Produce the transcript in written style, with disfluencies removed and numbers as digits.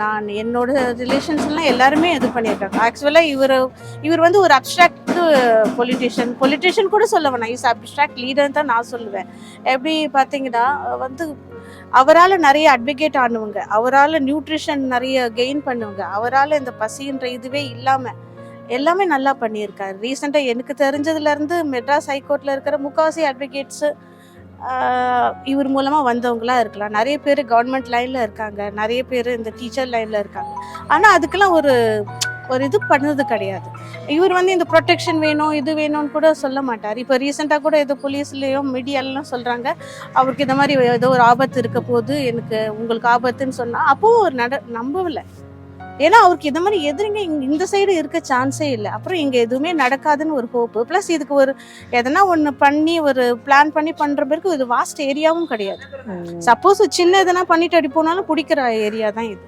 நான் என்னோட ரிலேஷன்ஸ்லாம் எல்லாருமே இது பண்ணியிருக்காங்க. ஆக்சுவலாக இவர் வந்து ஒரு அப்ட்ராக்ட் பொலிட்டிஷியன் கூட சொல்ல வேணாம், இஸ் அப்ட்ராக்ட் லீடர் தான் நான் சொல்லுவேன். எப்படி பார்த்தீங்கன்னா வந்து அவரால் நிறைய அட்வொகேட் ஆனவங்க, அவரால் நியூட்ரிஷன் நிறைய கெயின் பண்ணுவங்க, அவரால் இந்த பசின்ற இதுவே இல்லாமல் எல்லாமே நல்லா பண்ணியிருக்காரு. ரீசெண்டாக எனக்கு தெரிஞ்சதுலேருந்து மெட்ராஸ் ஹைகோர்ட்டில் இருக்கிற முக்காவாசி அட்வொகேட்ஸு இவர் மூலமாக வந்தவங்களாம் இருக்கலாம். நிறைய பேர் கவர்மெண்ட் லைனில் இருக்காங்க, நிறைய பேர் இந்த டீச்சர் லைனில் இருக்காங்க. ஆனால் அதுக்கெல்லாம் ஒரு இது பண்ணது கிடையாது. இவர் வந்து இந்த ப்ரொடெக்ஷன் வேணும் இது வேணும்னு கூட சொல்ல மாட்டார். இப்போ ரீசெண்டாக கூட ஏதோ போலீஸ்லேயும் மீடியாலலாம் சொல்கிறாங்க, அவருக்கு இந்த மாதிரி ஏதோ ஒரு ஆபத்து இருக்க போது, எனக்கு உங்களுக்கு ஆபத்துன்னு சொன்னால் அப்போவும் ஒரு நம்பவில்லை. ஏன்னா அவருக்கு இந்த மாதிரி எதிரிங்க இந்த சைடு இருக்க சான்ஸே இல்லை. அப்புறம் இங்கே எதுவுமே நடக்காதுன்னு ஒரு ஹோப்பு, ப்ளஸ் இதுக்கு ஒரு எதனா ஒன்று பண்ணி ஒரு பிளான் பண்ணி பண்ணுற பேருக்கு இது வாஸ்ட் ஏரியாவும் கிடையாது. சப்போஸ் சின்ன எதனா பண்ணிட்டு அடி போனாலும் பிடிக்கிற ஏரியா தான் இது.